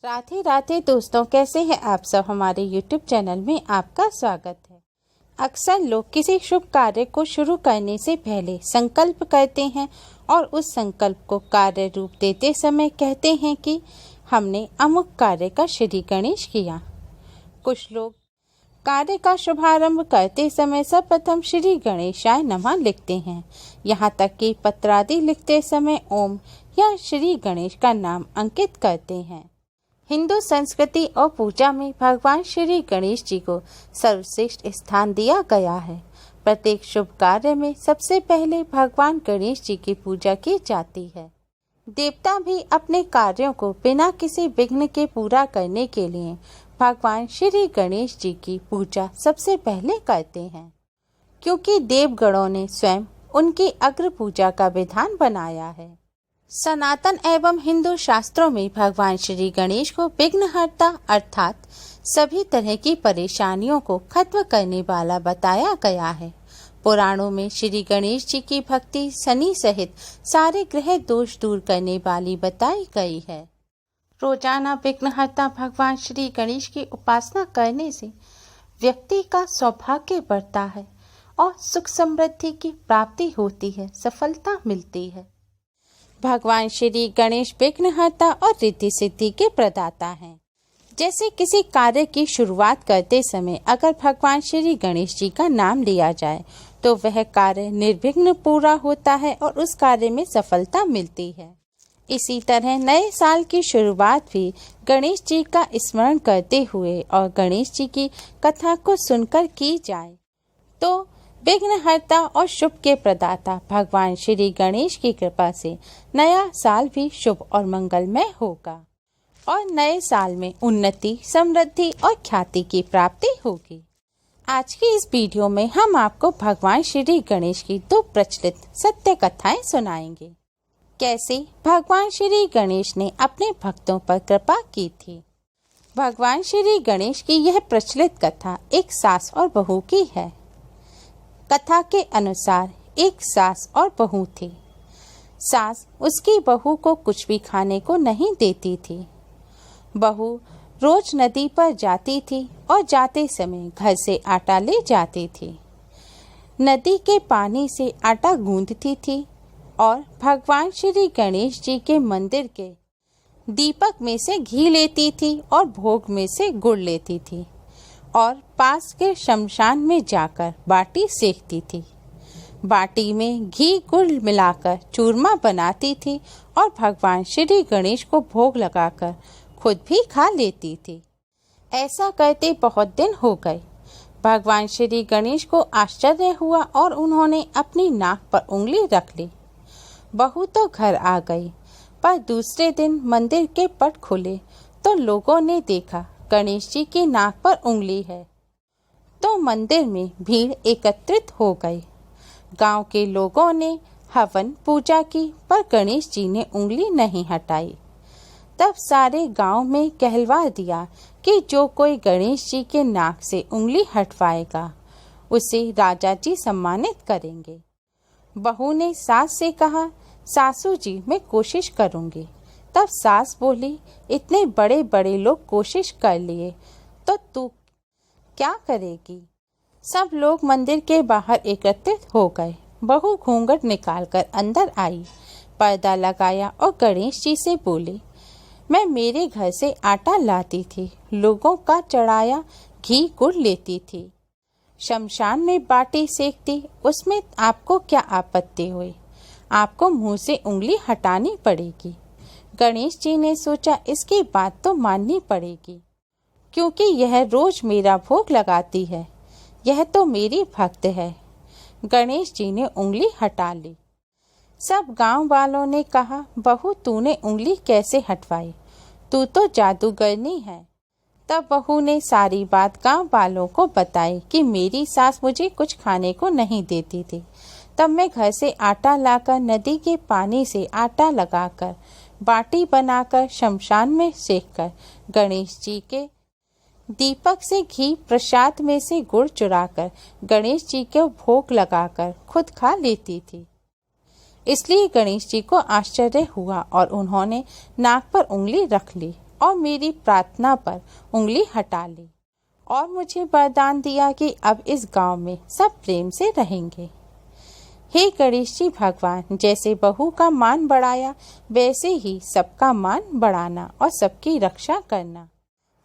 राधे राधे दोस्तों, कैसे हैं आप सब। हमारे YouTube चैनल में आपका स्वागत है। अक्सर लोग किसी शुभ कार्य को शुरू करने से पहले संकल्प करते हैं और उस संकल्प को कार्य रूप देते समय कहते हैं कि हमने अमुक कार्य का श्री गणेश किया। कुछ लोग कार्य का शुभारंभ करते समय सर्वप्रथम श्री गणेशाय नमः लिखते हैं। यहाँ तक कि पत्रादि लिखते समय ओम या श्री गणेश का नाम अंकित करते हैं। हिंदू संस्कृति और पूजा में भगवान श्री गणेश जी को सर्वश्रेष्ठ स्थान दिया गया है। प्रत्येक शुभ कार्य में सबसे पहले भगवान गणेश जी की पूजा की जाती है। देवता भी अपने कार्यों को बिना किसी विघ्न के पूरा करने के लिए भगवान श्री गणेश जी की पूजा सबसे पहले करते हैं, क्योंकि देवगणों ने स्वयं उनकी अग्र पूजा का विधान बनाया है। सनातन एवं हिंदू शास्त्रों में भगवान श्री गणेश को विघ्नहर्ता अर्थात सभी तरह की परेशानियों को खत्म करने वाला बताया गया है। पुराणों में श्री गणेश जी की भक्ति शनि सहित सारे ग्रह दोष दूर करने वाली बताई गई है। रोजाना विघ्नहर्ता भगवान श्री गणेश की उपासना करने से व्यक्ति का सौभाग्य बढ़ता है और सुख समृद्धि की प्राप्ति होती है, सफलता मिलती है। भगवान श्री गणेश विघ्नहर्ता और रिद्धि सिद्धि के प्रदाता हैं। जैसे किसी कार्य की शुरुआत करते समय अगर भगवान श्री गणेश जी का नाम लिया जाए तो वह कार्य निर्विघ्न पूरा होता है और उस कार्य में सफलता मिलती है। इसी तरह नए साल की शुरुआत भी गणेश जी का स्मरण करते हुए और गणेश जी की कथा को सुनकर की जाए तो विघ्नहर्ता और शुभ के प्रदाता भगवान श्री गणेश की कृपा से नया साल भी शुभ और मंगलमय होगा और नए साल में उन्नति, समृद्धि और ख्याति की प्राप्ति होगी। आज की इस वीडियो में हम आपको भगवान श्री गणेश की दो प्रचलित सत्य कथाएं सुनाएंगे। कैसे भगवान श्री गणेश ने अपने भक्तों पर कृपा की थी। भगवान श्री गणेश की यह प्रचलित कथा एक सास और बहू की है। कथा के अनुसार एक सास और बहू थी। सास उसकी बहू को कुछ भी खाने को नहीं देती थी। बहू रोज नदी पर जाती थी और जाते समय घर से आटा ले जाती थी। नदी के पानी से आटा गूंथती थी और भगवान श्री गणेश जी के मंदिर के दीपक में से घी लेती थी और भोग में से गुड़ लेती थी और पास के शमशान में जाकर बाटी सेकती थी। बाटी में घी गुड़ मिलाकर चूरमा बनाती थी और भगवान श्री गणेश को भोग लगाकर खुद भी खा लेती थी। ऐसा करते बहुत दिन हो गए। भगवान श्री गणेश को आश्चर्य हुआ और उन्होंने अपनी नाक पर उंगली रख ली। बहू तो घर आ गई, पर दूसरे दिन मंदिर के पट खुले तो लोगों ने देखा गणेश जी की नाक पर उंगली है, तो मंदिर में भीड़ एकत्रित हो गई। गांव के लोगों ने हवन पूजा की, पर गणेश जी ने उंगली नहीं हटाई। तब सारे गांव में कहलवा दिया कि जो कोई गणेश जी के नाक से उंगली हटवाएगा उसे राजा जी सम्मानित करेंगे। बहू ने सास से कहा, सासू जी मैं कोशिश करूंगी। तब सास बोली, इतने बड़े बड़े लोग कोशिश कर लिए तो तू क्या करेगी। सब लोग मंदिर के बाहर एकत्रित हो गए। बहू घूंघट निकालकर अंदर आई, पर्दा लगाया और गणेश जी से बोली, मैं मेरे घर से आटा लाती थी, लोगों का चढ़ाया घी गुड़ लेती थी, शमशान में बाटी सेकती, उसमें आपको क्या आपत्ति हुई। आपको मुंह से उंगली हटानी पड़ेगी। गणेश जी ने सोचा इसकी बात तो माननी पड़ेगी, क्योंकि यह रोज मेरा भोग लगाती है, यह तो मेरी भक्त है। गणेश जी ने उंगली हटा ली। सब गांव वालों ने कहा, बहू तूने उंगली कैसे हटवाई, तू तो जादूगरनी है। तब बहू ने सारी बात गांव वालों को बताई कि मेरी सास मुझे कुछ खाने को नहीं देती थी। तब मैं घर से आटा लाकर नदी के पानी से आटा लगाकर बाटी बनाकर शमशान में सेककर गणेश जी के दीपक से घी, प्रसाद में से गुड़ चुराकर गणेश जी को भोग लगाकर खुद खा लेती थी। इसलिए गणेश जी को आश्चर्य हुआ और उन्होंने नाक पर उंगली रख ली और मेरी प्रार्थना पर उंगली हटा ली और मुझे वरदान दिया कि अब इस गांव में सब प्रेम से रहेंगे। हे गणेश जी भगवान, जैसे बहू का मान बढ़ाया वैसे ही सबका मान बढ़ाना और सबकी रक्षा करना।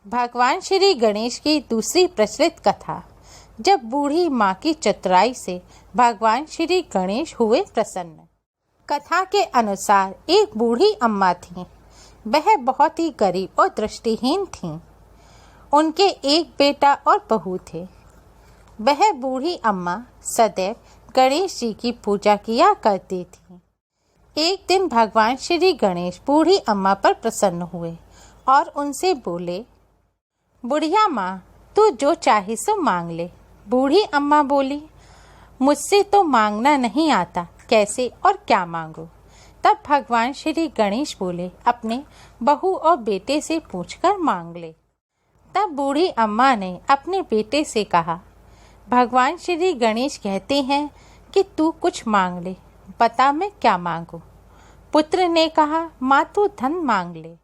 भगवान श्री गणेश की दूसरी प्रचलित कथा। जब बूढ़ी माँ की चतुराई से भगवान श्री गणेश हुए प्रसन्न। कथा के अनुसार एक बूढ़ी अम्मा थी। वह बहुत ही गरीब और दृष्टिहीन थीं। उनके एक बेटा और बहू थे। वह बूढ़ी अम्मा सदैव गणेश जी की पूजा किया करती थी। एक दिन भगवान श्री गणेश बूढ़ी अम्मा पर प्रसन्न हुए और उनसे बोले, बुढ़िया माँ, तू जो चाहे सो मांग ले। बूढ़ी अम्मा बोली, मुझसे तो मांगना नहीं आता, कैसे और क्या मांगो। तब भगवान श्री गणेश बोले, अपने बहू और बेटे से पूछकर मांग ले। तब बूढ़ी अम्मा ने अपने बेटे से कहा, भगवान श्री गणेश कहते हैं कि तू कुछ मांग ले, बता मैं क्या मांगू। पुत्र ने कहा, माँ तू धन मांग ले।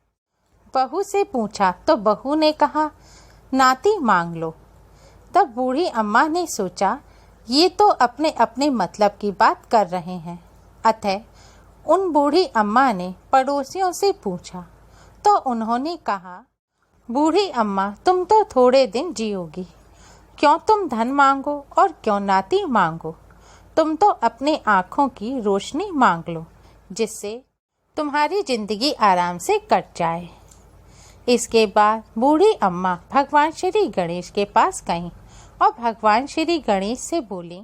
बहू से पूछा तो बहू ने कहा, नाती मांग लो। तब बूढ़ी अम्मा ने सोचा, ये तो अपने अपने मतलब की बात कर रहे हैं। अतः उन बूढ़ी अम्मा ने पड़ोसियों से पूछा तो उन्होंने कहा, बूढ़ी अम्मा तुम तो थोड़े दिन जियोगी, क्यों तुम धन मांगो और क्यों नाती मांगो। तुम तो अपने आँखों की रोशनी मांग लो, जिससे तुम्हारी जिंदगी आराम से कट जाए। इसके बाद बूढ़ी अम्मा भगवान श्री गणेश के पास गईं और भगवान श्री गणेश से बोली।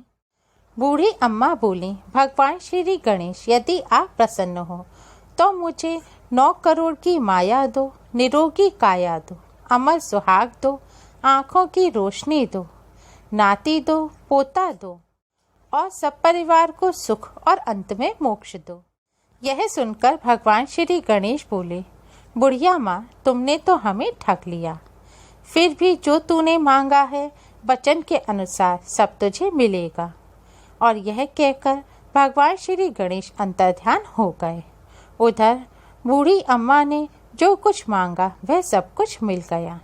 बूढ़ी अम्मा बोली, भगवान श्री गणेश, यदि आप प्रसन्न हो तो मुझे 9 करोड़ की माया दो, निरोगी काया दो, अमर सुहाग दो, आँखों की रोशनी दो, नाती दो, पोता दो और सब परिवार को सुख और अंत में मोक्ष दो। यह सुनकर भगवान श्री गणेश बोले, बुढ़िया माँ, तुमने तो हमें ठग लिया। फिर भी जो तूने मांगा है वचन के अनुसार सब तुझे मिलेगा। और यह कहकर भगवान श्री गणेश अंतर्ध्यान हो गए। उधर बूढ़ी अम्मा ने जो कुछ मांगा वह सब कुछ मिल गया।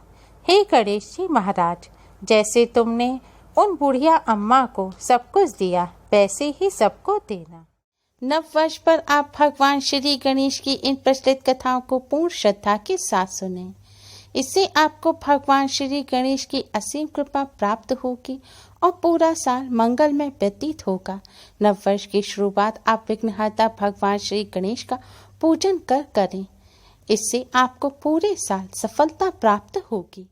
हे गणेश जी महाराज, जैसे तुमने उन बुढ़िया अम्मा को सब कुछ दिया वैसे ही सबको देना। नव वर्ष पर आप भगवान श्री गणेश की इन प्रचलित कथाओं को पूर्ण श्रद्धा के साथ सुनें। इससे आपको भगवान श्री गणेश की असीम कृपा प्राप्त होगी और पूरा साल मंगलमय व्यतीत होगा। नव वर्ष की शुरुआत आप विघ्नहर्ता भगवान श्री गणेश का पूजन कर करें। इससे आपको पूरे साल सफलता प्राप्त होगी।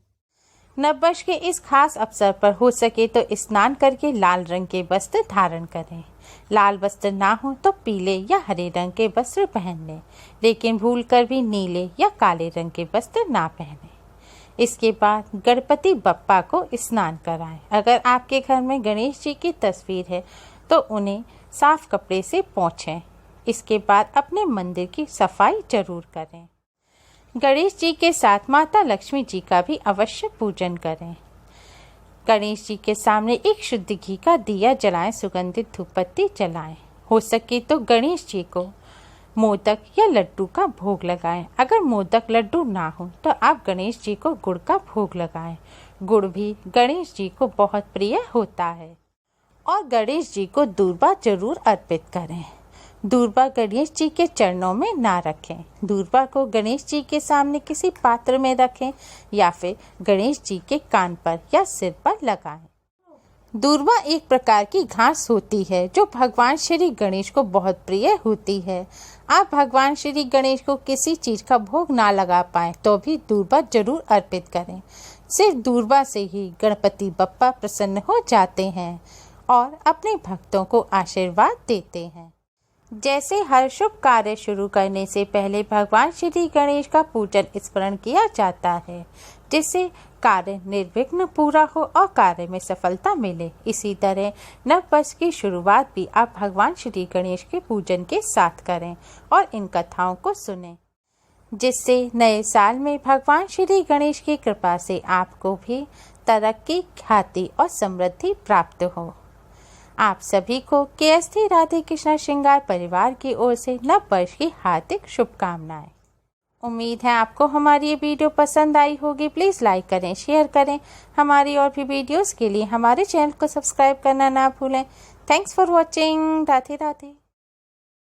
नववर्ष के इस खास अवसर पर हो सके तो स्नान करके लाल रंग के वस्त्र धारण करें। लाल वस्त्र ना हो तो पीले या हरे रंग के वस्त्र पहन लें, लेकिन भूलकर भी नीले या काले रंग के वस्त्र ना पहनें। इसके बाद गणपति बप्पा को स्नान कराएं। अगर आपके घर में गणेश जी की तस्वीर है तो उन्हें साफ कपड़े से पोंछें। इसके बाद अपने मंदिर की सफाई जरूर करें। गणेश जी के साथ माता लक्ष्मी जी का भी अवश्य पूजन करें। गणेश जी के सामने एक शुद्ध घी का दिया जलाएं, सुगंधित धूपबत्ती जलाएं। हो सके तो गणेश जी को मोदक या लड्डू का भोग लगाएं। अगर मोदक लड्डू ना हो तो आप गणेश जी को गुड़ का भोग लगाएं। गुड़ भी गणेश जी को बहुत प्रिय होता है। और गणेश जी को दूर्वा जरूर अर्पित करें। दूर्वा गणेश जी के चरणों में ना रखें। दूर्वा को गणेश जी के सामने किसी पात्र में रखें या फिर गणेश जी के कान पर या सिर पर लगाएं। दूर्वा एक प्रकार की घास होती है जो भगवान श्री गणेश को बहुत प्रिय होती है। आप भगवान श्री गणेश को किसी चीज का भोग ना लगा पाए तो भी दूर्वा जरूर अर्पित करें। सिर्फ दूर्वा से ही गणपति बप्पा प्रसन्न हो जाते हैं और अपने भक्तों को आशीर्वाद देते हैं। जैसे हर शुभ कार्य शुरू करने से पहले भगवान श्री गणेश का पूजन स्मरण किया जाता है, जिससे कार्य निर्विघ्न पूरा हो और कार्य में सफलता मिले। इसी तरह नव वर्ष की शुरुआत भी आप भगवान श्री गणेश के पूजन के साथ करें और इन कथाओं को सुनें, जिससे नए साल में भगवान श्री गणेश की कृपा से आपको भी तरक्की, ख्याति और समृद्धि प्राप्त हो। आप सभी को KST राधे कृष्णा श्रृंगार परिवार की ओर से नव वर्ष की हार्दिक शुभकामनाएं। उम्मीद है आपको हमारी ये वीडियो पसंद आई होगी। प्लीज़ लाइक करें, शेयर करें। हमारी और भी वीडियोस के लिए हमारे चैनल को सब्सक्राइब करना ना भूलें। Thanks for watching. Radhe Radhe.